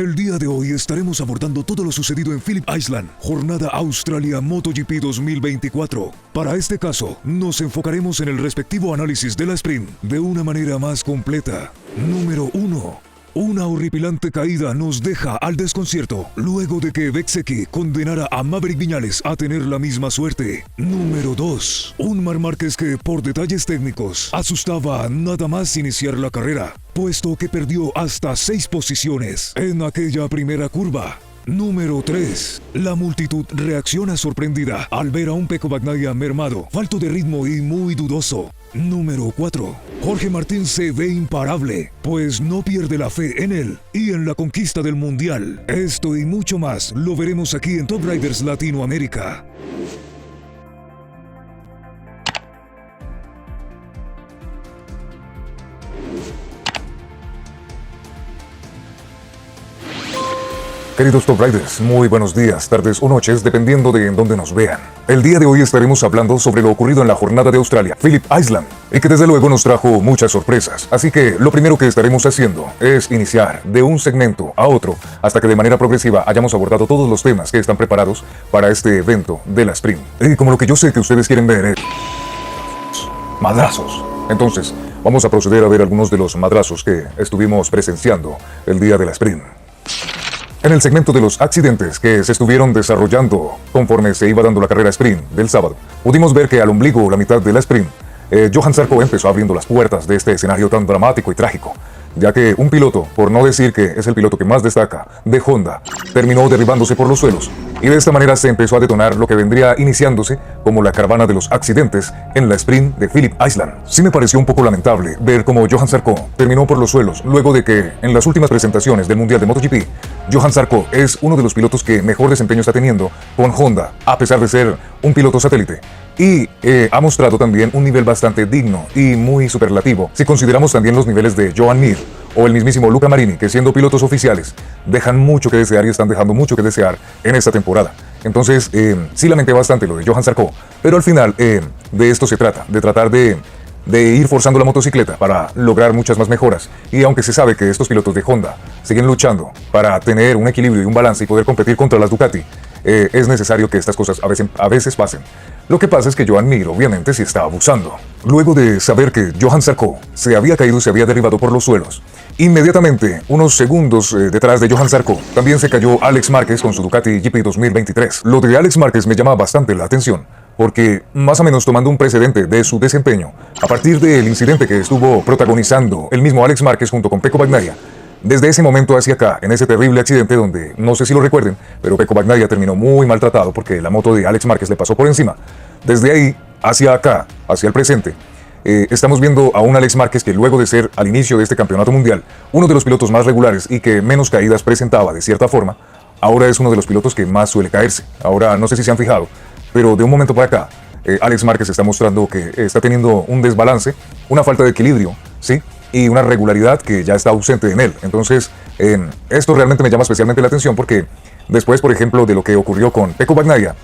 El día de hoy estaremos abordando todo lo sucedido en Phillip Island, jornada Australia MotoGP 2024. Para este caso, nos enfocaremos en el respectivo análisis de la sprint de una manera más completa. Número 1. Una horripilante caída nos deja al desconcierto, luego de que Bezzecchi condenara a Maverick Viñales a tener la misma suerte. Número 2. Un Marc Márquez que, por detalles técnicos, asustaba nada más iniciar la carrera, puesto que perdió hasta 6 posiciones en aquella primera curva. Número 3. La multitud reacciona sorprendida al ver a un Pecco Bagnaia mermado, falto de ritmo y muy dudoso. Número 4. Jorge Martín se ve imparable, pues no pierde la fe en él y en la conquista del Mundial. Esto y mucho más lo veremos aquí en Top Riders Latinoamérica. Queridos Top Riders, muy buenos días, tardes o noches, dependiendo de en dónde nos vean. El día de hoy estaremos hablando sobre lo ocurrido en la jornada de Australia, Phillip Island, y que desde luego nos trajo muchas sorpresas. Así que lo primero que estaremos haciendo es iniciar de un segmento a otro, hasta que de manera progresiva hayamos abordado todos los temas que están preparados para este evento de la sprint. Y como lo que yo sé que ustedes quieren ver es madrazos. Entonces, vamos a proceder a ver algunos de los madrazos que estuvimos presenciando el día de la sprint. En el segmento de los accidentes que se estuvieron desarrollando conforme se iba dando la carrera sprint del sábado, pudimos ver que al ombligo, la mitad de la sprint, Johan Zarco empezó abriendo las puertas de este escenario tan dramático y trágico, ya que un piloto, por no decir que es el piloto que más destaca, de Honda, terminó derribándose por los suelos, y de esta manera se empezó a detonar lo que vendría iniciándose como la caravana de los accidentes en la sprint de Phillip Island. Sí me pareció un poco lamentable ver cómo Johan Zarco terminó por los suelos, luego de que en las últimas presentaciones del Mundial de MotoGP, Johan Zarco es uno de los pilotos que mejor desempeño está teniendo con Honda, a pesar de ser un piloto satélite. Y ha mostrado también un nivel bastante digno y muy superlativo, si consideramos también los niveles de Joan Mir o el mismísimo Luca Marini, que siendo pilotos oficiales, dejan mucho que desear y están dejando mucho que desear en esta temporada. Entonces, sí lamenté bastante lo de Johan Zarco, pero al final de esto se trata, de tratar de ir forzando la motocicleta para lograr muchas más mejoras. Y aunque se sabe que estos pilotos de Honda siguen luchando para tener un equilibrio y un balance y poder competir contra las Ducati, es necesario que estas cosas a veces pasen. Lo que pasa es que Joan Mir obviamente sí está abusando. Luego de saber que Johan Zarco se había caído y se había derribado por los suelos, inmediatamente, unos segundos detrás de Johan Zarco, también se cayó Alex Márquez con su Ducati GP 2023. Lo de Alex Márquez me llama bastante la atención, porque más o menos tomando un precedente de su desempeño, a partir del incidente que estuvo protagonizando el mismo Alex Márquez junto con Pecco Bagnaia, desde ese momento hacia acá, en ese terrible accidente donde, no sé si lo recuerden, pero Pecco Bagnaia terminó muy maltratado porque la moto de Alex Márquez le pasó por encima. Desde ahí, hacia acá, hacia el presente, estamos viendo a un Alex Márquez que luego de ser al inicio de este campeonato mundial, uno de los pilotos más regulares y que menos caídas presentaba de cierta forma, ahora es uno de los pilotos que más suele caerse. Ahora, no sé si se han fijado, pero de un momento para acá, Alex Márquez está mostrando que está teniendo un desbalance, una falta de equilibrio, ¿sí? Y una regularidad que ya está ausente en él. Entonces, esto realmente me llama especialmente la atención porque después, por ejemplo, de lo que ocurrió con Pecco Bagnaia,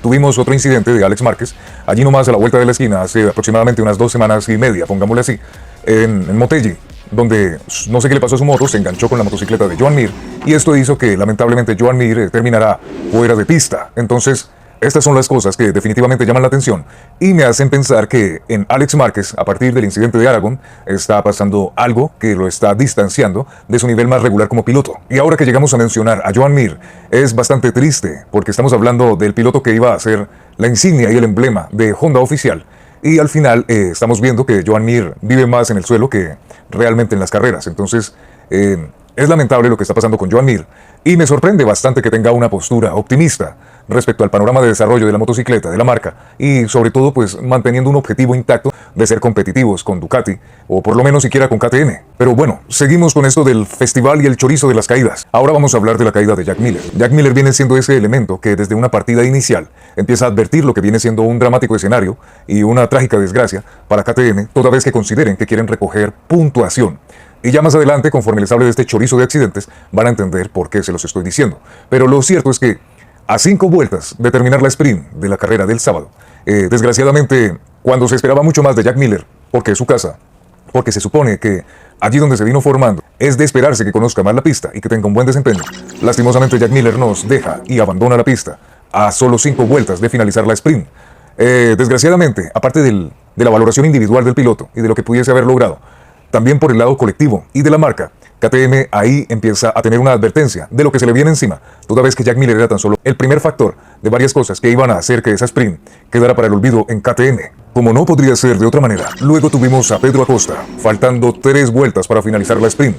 tuvimos otro incidente de Alex Márquez, allí nomás a la vuelta de la esquina, hace aproximadamente unas 2 semanas y media, pongámosle así, en Motegi, donde no sé qué le pasó a su moto, se enganchó con la motocicleta de Joan Mir, y esto hizo que lamentablemente Joan Mir terminara fuera de pista. Entonces, estas son las cosas que definitivamente llaman la atención y me hacen pensar que en Alex Márquez, a partir del incidente de Aragón, está pasando algo que lo está distanciando de su nivel más regular como piloto. Y ahora que llegamos a mencionar a Joan Mir, es bastante triste porque estamos hablando del piloto que iba a ser la insignia y el emblema de Honda oficial. Y al final estamos viendo que Joan Mir vive más en el suelo que realmente en las carreras. Entonces, es lamentable lo que está pasando con Joan Mir y me sorprende bastante que tenga una postura optimista respecto al panorama de desarrollo de la motocicleta, de la marca, y sobre todo pues manteniendo un objetivo intacto de ser competitivos con Ducati, o por lo menos siquiera con KTM. Pero bueno, seguimos con esto del festival y el chorizo de las caídas. Ahora vamos a hablar de la caída de Jack Miller. Jack Miller viene siendo ese elemento que desde una partida inicial empieza a advertir lo que viene siendo un dramático escenario y una trágica desgracia para KTM, toda vez que consideren que quieren recoger puntuación. Y ya más adelante, conforme les hable de este chorizo de accidentes, van a entender por qué se los estoy diciendo. Pero lo cierto es que a 5 vueltas de terminar la sprint de la carrera del sábado, desgraciadamente, cuando se esperaba mucho más de Jack Miller, porque es su casa, porque se supone que allí donde se vino formando, es de esperarse que conozca más la pista y que tenga un buen desempeño. Lastimosamente Jack Miller nos deja y abandona la pista a solo 5 vueltas de finalizar la sprint. Desgraciadamente, aparte de la valoración individual del piloto y de lo que pudiese haber logrado, también por el lado colectivo y de la marca, KTM ahí empieza a tener una advertencia de lo que se le viene encima, toda vez que Jack Miller era tan solo el primer factor de varias cosas que iban a hacer que esa sprint quedara para el olvido en KTM. Como no podría ser de otra manera, luego tuvimos a Pedro Acosta, faltando 3 vueltas para finalizar la sprint.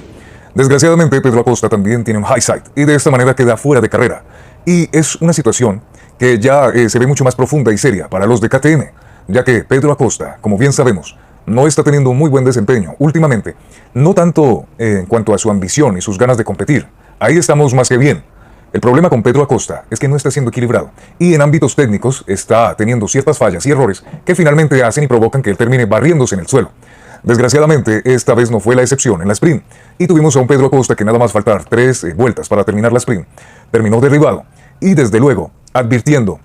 Desgraciadamente, Pedro Acosta también tiene un high side y de esta manera queda fuera de carrera. Y es una situación que ya se ve mucho más profunda y seria para los de KTM, ya que Pedro Acosta, como bien sabemos, no está teniendo un muy buen desempeño últimamente, no tanto en cuanto a su ambición y sus ganas de competir. Ahí estamos más que bien. El problema con Pedro Acosta es que no está siendo equilibrado y en ámbitos técnicos está teniendo ciertas fallas y errores que finalmente hacen y provocan que él termine barriéndose en el suelo. Desgraciadamente, esta vez no fue la excepción en la sprint y tuvimos a un Pedro Acosta que nada más faltar 3 vueltas para terminar la sprint, terminó derribado y desde luego advirtiendo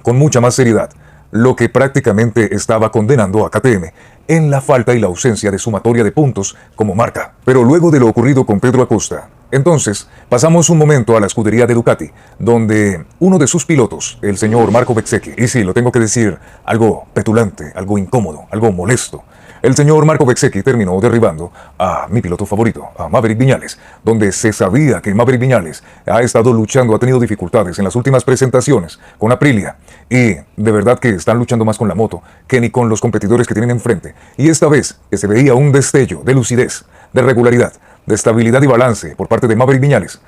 con mucha más seriedad lo que prácticamente estaba condenando a KTM en la falta y la ausencia de sumatoria de puntos como marca. Pero luego de lo ocurrido con Pedro Acosta, entonces pasamos un momento a la escudería de Ducati, donde uno de sus pilotos, el señor Marco Bezzecchi, y sí, lo tengo que decir, algo petulante, algo incómodo, algo molesto, el señor Marco Bezzecchi terminó derribando a mi piloto favorito, a Maverick Viñales, donde se sabía que Maverick Viñales ha estado luchando, ha tenido dificultades en las últimas presentaciones con Aprilia, y de verdad que están luchando más con la moto que ni con los competidores que tienen enfrente. Y esta vez que se veía un destello de lucidez, de regularidad, de estabilidad y balance por parte de Maverick Viñales,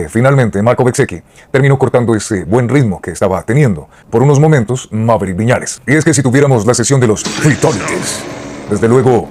finalmente Marco Bezzecchi terminó cortando ese buen ritmo que estaba teniendo por unos momentos Maverick Viñales. Y es que si tuviéramos la sesión de los Fatalities, desde luego,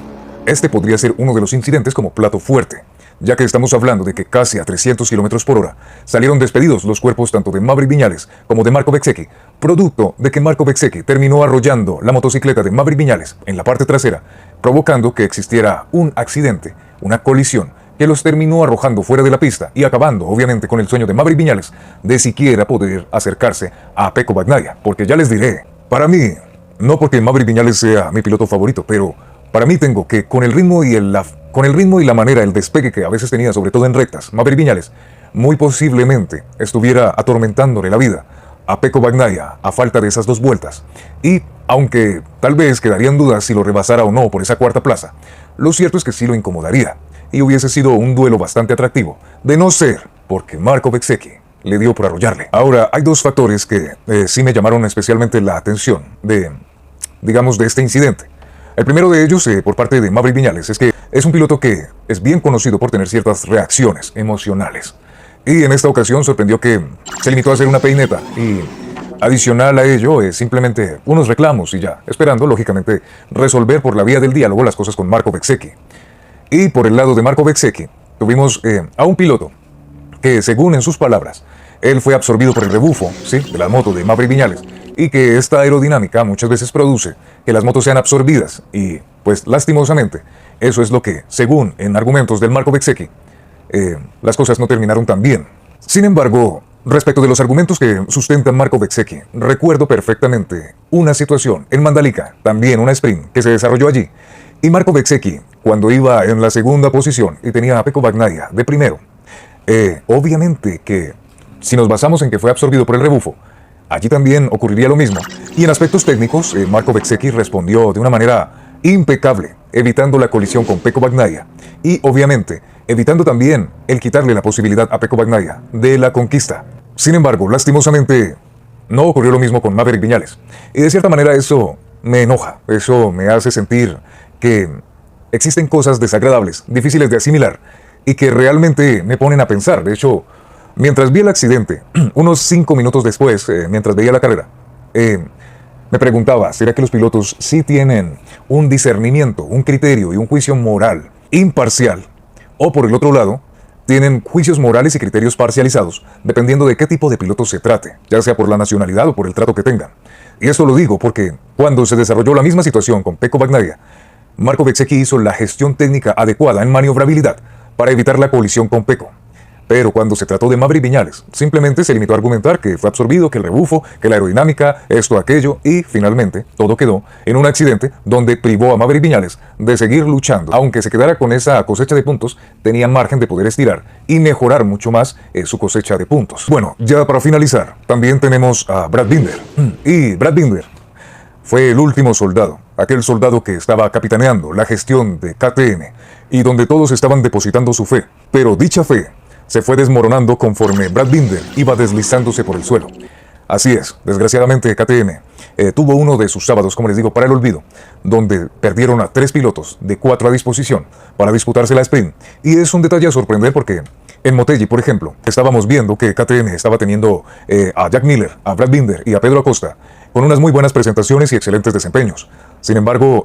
este podría ser uno de los incidentes como plato fuerte, ya que estamos hablando de que casi a 300 km por hora salieron despedidos los cuerpos tanto de Maverick Viñales como de Marco Bezzecchi, producto de que Marco Bezzecchi terminó arrollando la motocicleta de Maverick Viñales en la parte trasera, provocando que existiera un accidente, una colisión, que los terminó arrojando fuera de la pista y acabando, obviamente, con el sueño de Maverick Viñales de siquiera poder acercarse a Pecco Bagnaia, porque ya les diré, para mí, no porque Maverick Viñales sea mi piloto favorito, pero para mí tengo que con el ritmo y la manera, el despegue que a veces tenía, sobre todo en rectas, Maverick Viñales, muy posiblemente estuviera atormentándole la vida a Pecco Bagnaia a falta de esas 2 vueltas. Y aunque tal vez quedarían dudas si lo rebasara o no por esa 4ª plaza, lo cierto es que sí lo incomodaría y hubiese sido un duelo bastante atractivo, de no ser porque Marco Bezzecchi le dio por arrollarle. Ahora, hay 2 factores que sí me llamaron especialmente la atención de este incidente. El primero de ellos, por parte de Maverick Viñales, es que es un piloto que es bien conocido por tener ciertas reacciones emocionales. Y en esta ocasión sorprendió que se limitó a hacer una peineta y adicional a ello, simplemente unos reclamos y ya, esperando, lógicamente, resolver por la vía del diálogo las cosas con Marco Bezzecchi. Y por el lado de Marco Bezzecchi, tuvimos a un piloto que, según en sus palabras, él fue absorbido por el rebufo, ¿sí?, de la moto de Maverick Viñales, y que esta aerodinámica muchas veces produce que las motos sean absorbidas y, pues, lastimosamente, eso es lo que, según en argumentos del Marco Bezzecchi, las cosas no terminaron tan bien. Sin embargo, respecto de los argumentos que sustentan Marco Bezzecchi, recuerdo perfectamente una situación en Mandalika, también una sprint que se desarrolló allí, y Marco Bezzecchi, cuando iba en la 2ª posición y tenía a Pecco Bagnaia de primero, obviamente que si nos basamos en que fue absorbido por el rebufo, allí también ocurriría lo mismo. Y en aspectos técnicos, Marco Bezzecchi respondió de una manera impecable, evitando la colisión con Pecco Bagnaia y, obviamente, evitando también el quitarle la posibilidad a Pecco Bagnaia de la conquista. Sin embargo, lastimosamente, no ocurrió lo mismo con Maverick Viñales. Y de cierta manera eso me enoja, eso me hace sentir que existen cosas desagradables, difíciles de asimilar y que realmente me ponen a pensar. De hecho, mientras vi el accidente, unos 5 minutos después, mientras veía la carrera, me preguntaba, ¿será que los pilotos sí tienen un discernimiento, un criterio y un juicio moral imparcial? O por el otro lado, tienen juicios morales y criterios parcializados, dependiendo de qué tipo de piloto se trate, ya sea por la nacionalidad o por el trato que tengan. Y esto lo digo porque cuando se desarrolló la misma situación con Pecco Bagnaia, Marco Bezzecchi hizo la gestión técnica adecuada en maniobrabilidad para evitar la colisión con Pecco. Pero cuando se trató de Maverick Viñales, simplemente se limitó a argumentar que fue absorbido, que el rebufo, que la aerodinámica, esto, aquello, y finalmente todo quedó en un accidente donde privó a Maverick Viñales de seguir luchando. Aunque se quedara con esa cosecha de puntos, tenía margen de poder estirar y mejorar mucho más su cosecha de puntos. Bueno, ya para finalizar, también tenemos a Brad Binder. Y Brad Binder fue el último soldado, aquel soldado que estaba capitaneando la gestión de KTM y donde todos estaban depositando su fe. Pero dicha fe se fue desmoronando conforme Brad Binder iba deslizándose por el suelo. Así es, desgraciadamente KTM tuvo uno de sus sábados, como les digo, para el olvido, donde perdieron a 3 pilotos de 4 a disposición para disputarse la sprint. Y es un detalle a sorprender porque en Motegi, por ejemplo, estábamos viendo que KTM estaba teniendo a Jack Miller, a Brad Binder y a Pedro Acosta con unas muy buenas presentaciones y excelentes desempeños. Sin embargo,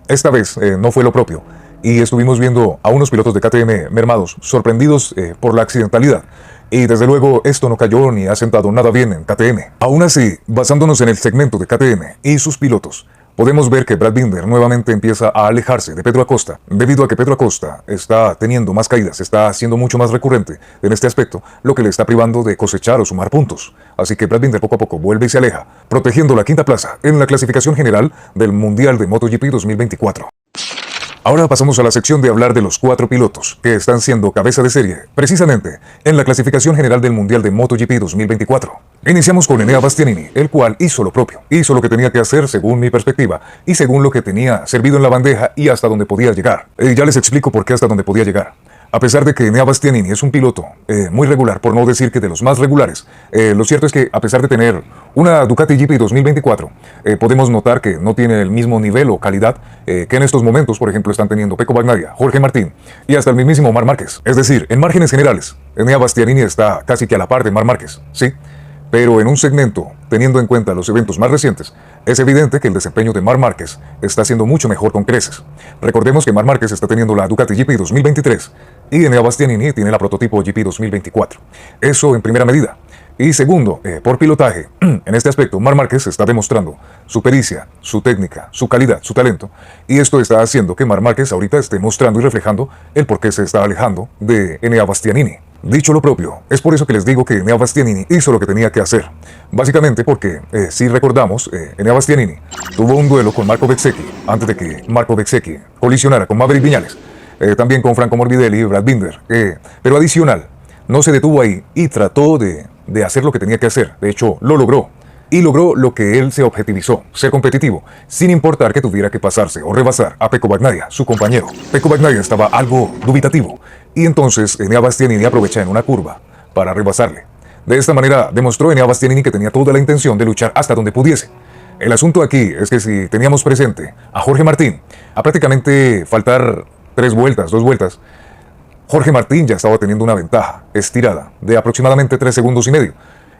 esta vez no fue lo propio. Y estuvimos viendo a unos pilotos de KTM mermados, sorprendidos por la accidentalidad. Y desde luego esto no cayó ni ha sentado nada bien en KTM. Aún así, basándonos en el segmento de KTM y sus pilotos, podemos ver que Brad Binder nuevamente empieza a alejarse de Pedro Acosta, debido a que Pedro Acosta está teniendo más caídas, está siendo mucho más recurrente en este aspecto, lo que le está privando de cosechar o sumar puntos. Así que Brad Binder poco a poco vuelve y se aleja, protegiendo la 5ª plaza en la clasificación general del Mundial de MotoGP 2024. Ahora pasamos a la sección de hablar de los 4 pilotos que están siendo cabeza de serie, precisamente en la clasificación general del Mundial de MotoGP 2024. Iniciamos con Enea Bastianini, el cual hizo lo propio, hizo lo que tenía que hacer según mi perspectiva y según lo que tenía servido en la bandeja y hasta donde podía llegar. Ya les explico por qué hasta donde podía llegar. A pesar de que Enea Bastianini es un piloto muy regular, por no decir que de los más regulares, lo cierto es que a pesar de tener una Ducati GP 2024, podemos notar que no tiene el mismo nivel o calidad que en estos momentos, por ejemplo, están teniendo Pecco Bagnaia, Jorge Martín y hasta el mismísimo Marc Márquez. Es decir, en márgenes generales, Enea Bastianini está casi que a la par de Marc Márquez, ¿sí? Pero en un segmento, teniendo en cuenta los eventos más recientes, es evidente que el desempeño de Marc Márquez está siendo mucho mejor con creces. Recordemos que Marc Márquez está teniendo la Ducati GP 2023 y Enea Bastianini tiene la prototipo GP 2024. Eso en primera medida. Y segundo, por pilotaje, en este aspecto, Marc Márquez está demostrando su pericia, su técnica, su calidad, su talento, y esto está haciendo que Marc Márquez ahorita esté mostrando y reflejando el por qué se está alejando de Enea Bastianini. Dicho lo propio, es por eso que les digo que Enea Bastianini hizo lo que tenía que hacer. Básicamente porque, si recordamos, Enea Bastianini tuvo un duelo con Marco Bezzecchi antes de que Marco Bezzecchi colisionara con Maverick Viñales, también con Franco Morbidelli y Brad Binder, pero adicional, no se detuvo ahí y trató de hacer lo que tenía que hacer. De hecho, lo logró. Y logró lo que él se objetivizó, ser competitivo, sin importar que tuviera que pasarse o rebasar a Pecco Bagnaia, su compañero. Pecco Bagnaia estaba algo dubitativo, y entonces Enea Bastianini aprovecha en una curva para rebasarle. De esta manera demostró Enea Bastianini que tenía toda la intención de luchar hasta donde pudiese. El asunto aquí es que si teníamos presente a Jorge Martín, a prácticamente faltar 3 vueltas, 2 vueltas, Jorge Martín ya estaba teniendo una ventaja estirada de aproximadamente 3 segundos y medio.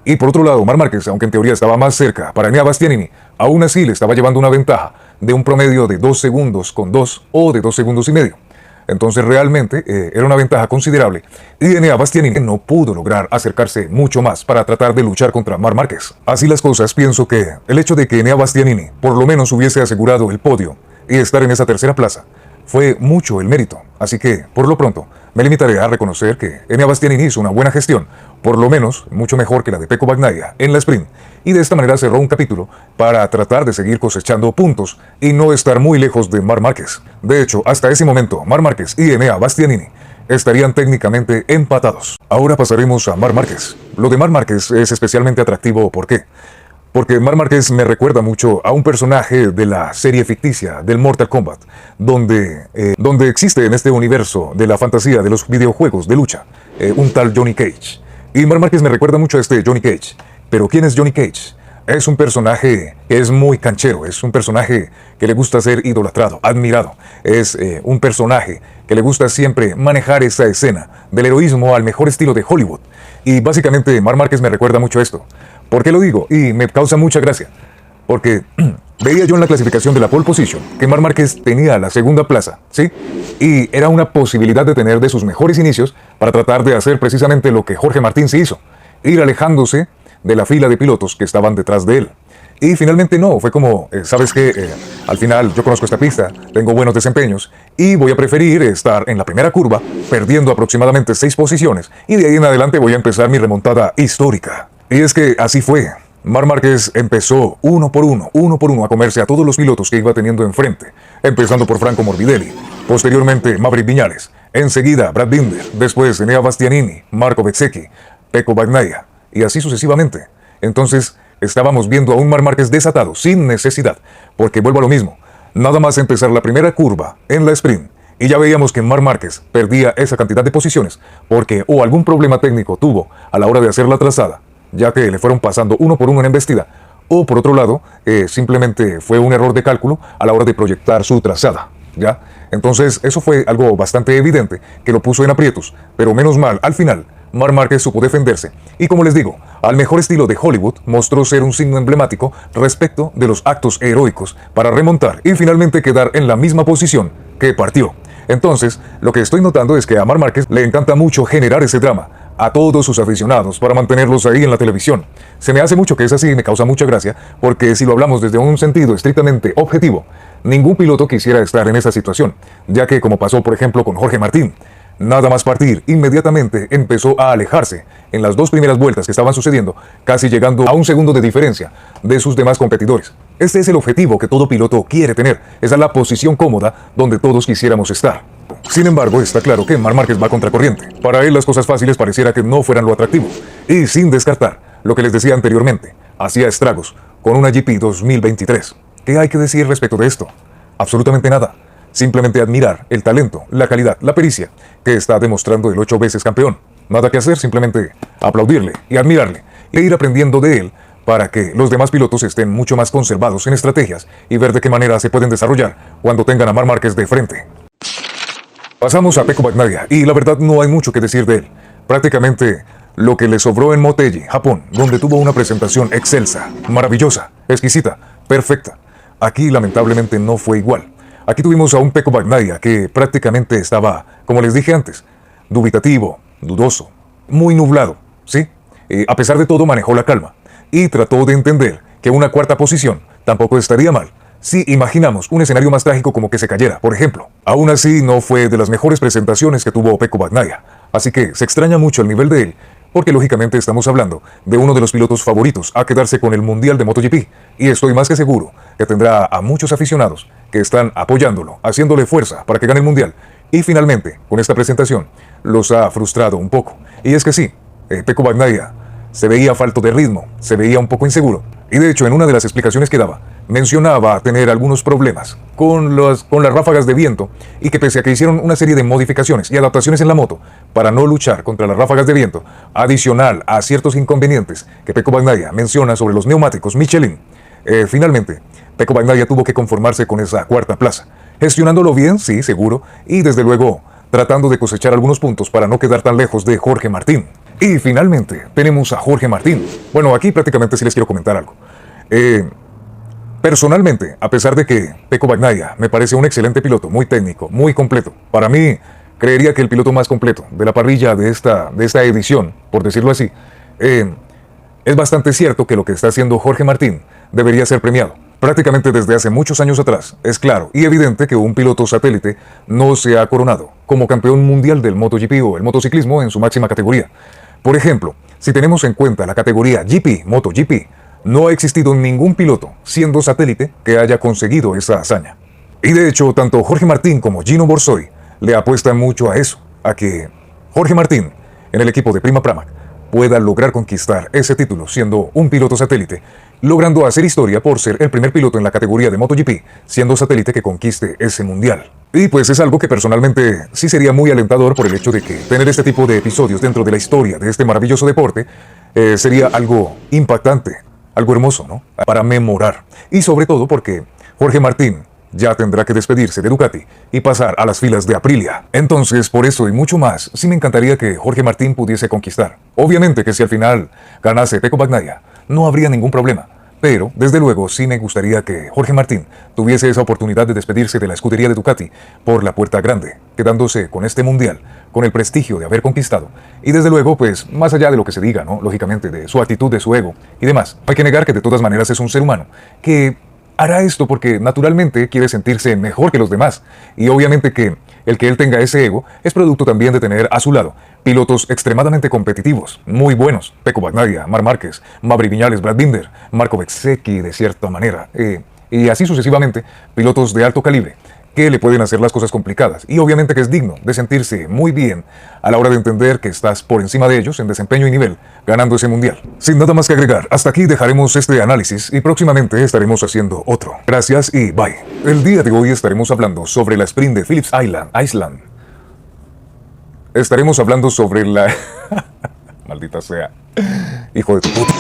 Y por otro lado, Marc Márquez, aunque en teoría estaba más cerca para Enea Bastianini, aún así le estaba llevando una ventaja de un promedio de 2 segundos con 2 o de 2 segundos y medio. Entonces realmente era una ventaja considerable y Enea Bastianini no pudo lograr acercarse mucho más para tratar de luchar contra Marc Márquez. Así las cosas, pienso que el hecho de que Enea Bastianini por lo menos hubiese asegurado el podio y estar en esa tercera plaza fue mucho el mérito. Así que, por lo pronto, me limitaré a reconocer que Enea Bastianini hizo una buena gestión, por lo menos mucho mejor que la de Pecco Bagnaia en la sprint, y de esta manera cerró un capítulo para tratar de seguir cosechando puntos y no estar muy lejos de Marc Márquez. De hecho, hasta ese momento, Marc Márquez y Enea Bastianini estarían técnicamente empatados. Ahora pasaremos a Marc Márquez. Lo de Marc Márquez es especialmente atractivo, ¿por qué? Porque Marc Márquez me recuerda mucho a un personaje de la serie ficticia del Mortal Kombat, donde existe en este universo de la fantasía de los videojuegos de lucha, un tal Johnny Cage. Y Marc Márquez me recuerda mucho a este Johnny Cage. Pero ¿quién es Johnny Cage? Es un personaje que es muy canchero, es un personaje que le gusta ser idolatrado, admirado. Es un personaje que le gusta siempre manejar esa escena del heroísmo al mejor estilo de Hollywood. Y básicamente Marc Márquez me recuerda mucho esto. ¿Por qué lo digo? Y me causa mucha gracia. Porque veía yo en la clasificación de la pole position que Marc Márquez tenía la segunda plaza, ¿sí? Y era una posibilidad de tener de sus mejores inicios para tratar de hacer precisamente lo que Jorge Martín se hizo, ir alejándose de la fila de pilotos que estaban detrás de él. Y finalmente no, fue como, ¿sabes qué? Al final yo conozco esta pista, tengo buenos desempeños y voy a preferir estar en la primera curva, perdiendo aproximadamente 6 posiciones, y de ahí en adelante voy a empezar mi remontada histórica. Y es que así fue. Marc Márquez empezó uno por uno a comerse a todos los pilotos que iba teniendo enfrente, empezando por Franco Morbidelli, posteriormente Maverick Viñales, enseguida Brad Binder, después Enea Bastianini, Marco Bezzecchi, Pecco Bagnaia, y así sucesivamente. Entonces, estábamos viendo a un Marc Márquez desatado, sin necesidad, porque vuelvo a lo mismo, nada más empezar la primera curva en la sprint, y ya veíamos que Marc Márquez perdía esa cantidad de posiciones, porque o algún problema técnico tuvo a la hora de hacer la trazada, ya que le fueron pasando uno por uno en embestida, o por otro lado, simplemente fue un error de cálculo a la hora de proyectar su trazada, ¿ya? Entonces, eso fue algo bastante evidente que lo puso en aprietos, pero menos mal, al final, Marc Márquez supo defenderse, y como les digo, al mejor estilo de Hollywood, mostró ser un signo emblemático respecto de los actos heroicos para remontar y finalmente quedar en la misma posición que partió. Entonces, lo que estoy notando es que a Marc Márquez le encanta mucho generar ese drama a todos sus aficionados para mantenerlos ahí en la televisión. Se me hace mucho que es así y me causa mucha gracia, porque si lo hablamos desde un sentido estrictamente objetivo, ningún piloto quisiera estar en esa situación, ya que como pasó por ejemplo con Jorge Martín, nada más partir, inmediatamente empezó a alejarse en las 2 primeras vueltas que estaban sucediendo, casi llegando a 1 segundo de diferencia de sus demás competidores. Este es el objetivo que todo piloto quiere tener, esa es la posición cómoda donde todos quisiéramos estar. Sin embargo, está claro que Marc Márquez va contracorriente. Para él las cosas fáciles pareciera que no fueran lo atractivo. Y sin descartar lo que les decía anteriormente, hacía estragos con una GP 2023. ¿Qué hay que decir respecto de esto? Absolutamente nada. Simplemente admirar el talento, la calidad, la pericia que está demostrando el 8 veces campeón. Nada que hacer, simplemente aplaudirle y admirarle e ir aprendiendo de él para que los demás pilotos estén mucho más conservados en estrategias y ver de qué manera se pueden desarrollar cuando tengan a Marc Márquez de frente. Pasamos a Pecco Bagnaia y la verdad no hay mucho que decir de él. Prácticamente lo que le sobró en Motegi, Japón, donde tuvo una presentación excelsa, maravillosa, exquisita, perfecta. Aquí lamentablemente no fue igual. Aquí tuvimos a un Pecco Bagnaia que prácticamente estaba, como les dije antes, dubitativo, dudoso, muy nublado, ¿sí? A pesar de todo manejó la calma y trató de entender que una 4ª posición tampoco estaría mal. Si imaginamos un escenario más trágico como que se cayera, por ejemplo. Aún así, no fue de las mejores presentaciones que tuvo Pecco Bagnaia. Así que se extraña mucho el nivel de él, porque lógicamente estamos hablando de uno de los pilotos favoritos a quedarse con el Mundial de MotoGP. Y estoy más que seguro que tendrá a muchos aficionados que están apoyándolo, haciéndole fuerza para que gane el Mundial. Y finalmente, con esta presentación, los ha frustrado un poco. Y es que sí, Pecco Bagnaia se veía falto de ritmo, se veía un poco inseguro. Y de hecho, en una de las explicaciones que daba, mencionaba tener algunos problemas con las ráfagas de viento y que pese a que hicieron una serie de modificaciones y adaptaciones en la moto para no luchar contra las ráfagas de viento, adicional a ciertos inconvenientes que Pecco Bagnaia menciona sobre los neumáticos Michelin, finalmente, Pecco Bagnaia tuvo que conformarse con esa 4ª plaza, gestionándolo bien, sí, seguro, y desde luego tratando de cosechar algunos puntos para no quedar tan lejos de Jorge Martín. Y finalmente tenemos a Jorge Martín. Bueno, aquí prácticamente sí les quiero comentar algo. Personalmente, a pesar de que Pecco Bagnaia me parece un excelente piloto, muy técnico, muy completo, para mí creería que el piloto más completo de la parrilla de esta edición, por decirlo así, es bastante cierto que lo que está haciendo Jorge Martín debería ser premiado. Prácticamente desde hace muchos años atrás, es claro y evidente que un piloto satélite no se ha coronado como campeón mundial del MotoGP o el motociclismo en su máxima categoría. Por ejemplo, si tenemos en cuenta la categoría GP, MotoGP, no ha existido ningún piloto, siendo satélite, que haya conseguido esa hazaña. Y de hecho, tanto Jorge Martín como Gino Borzoi le apuestan mucho a eso, a que Jorge Martín, en el equipo de Prima Pramac, pueda lograr conquistar ese título siendo un piloto satélite, logrando hacer historia por ser el primer piloto en la categoría de MotoGP, siendo satélite que conquiste ese mundial. Y pues es algo que personalmente sí sería muy alentador por el hecho de que tener este tipo de episodios dentro de la historia de este maravilloso deporte sería algo impactante, algo hermoso, ¿no? Para memorar. Y sobre todo porque Jorge Martín ya tendrá que despedirse de Ducati y pasar a las filas de Aprilia. Entonces, por eso y mucho más, sí me encantaría que Jorge Martín pudiese conquistar. Obviamente que si al final ganase Pecco Bagnaia, no habría ningún problema. Pero, desde luego, sí me gustaría que Jorge Martín tuviese esa oportunidad de despedirse de la escudería de Ducati por la puerta grande, quedándose con este mundial, con el prestigio de haber conquistado. Y desde luego, pues, más allá de lo que se diga, ¿no? Lógicamente, de su actitud, de su ego y demás, no hay que negar que de todas maneras es un ser humano que hará esto porque naturalmente quiere sentirse mejor que los demás. Y obviamente que el que él tenga ese ego es producto también de tener a su lado pilotos extremadamente competitivos, muy buenos. Pecco Bagnaia, Marc Márquez, Maverick Viñales, Brad Binder, Marco Bezzecchi de cierta manera. Y así sucesivamente, pilotos de alto calibre que le pueden hacer las cosas complicadas. Y obviamente que es digno de sentirse muy bien a la hora de entender que estás por encima de ellos en desempeño y nivel, ganando ese mundial. Sin nada más que agregar, hasta aquí dejaremos este análisis y próximamente estaremos haciendo otro. Gracias y bye. El día de hoy estaremos hablando sobre la sprint de Phillips Island. Estaremos hablando sobre la... Maldita sea. Hijo de tu puta.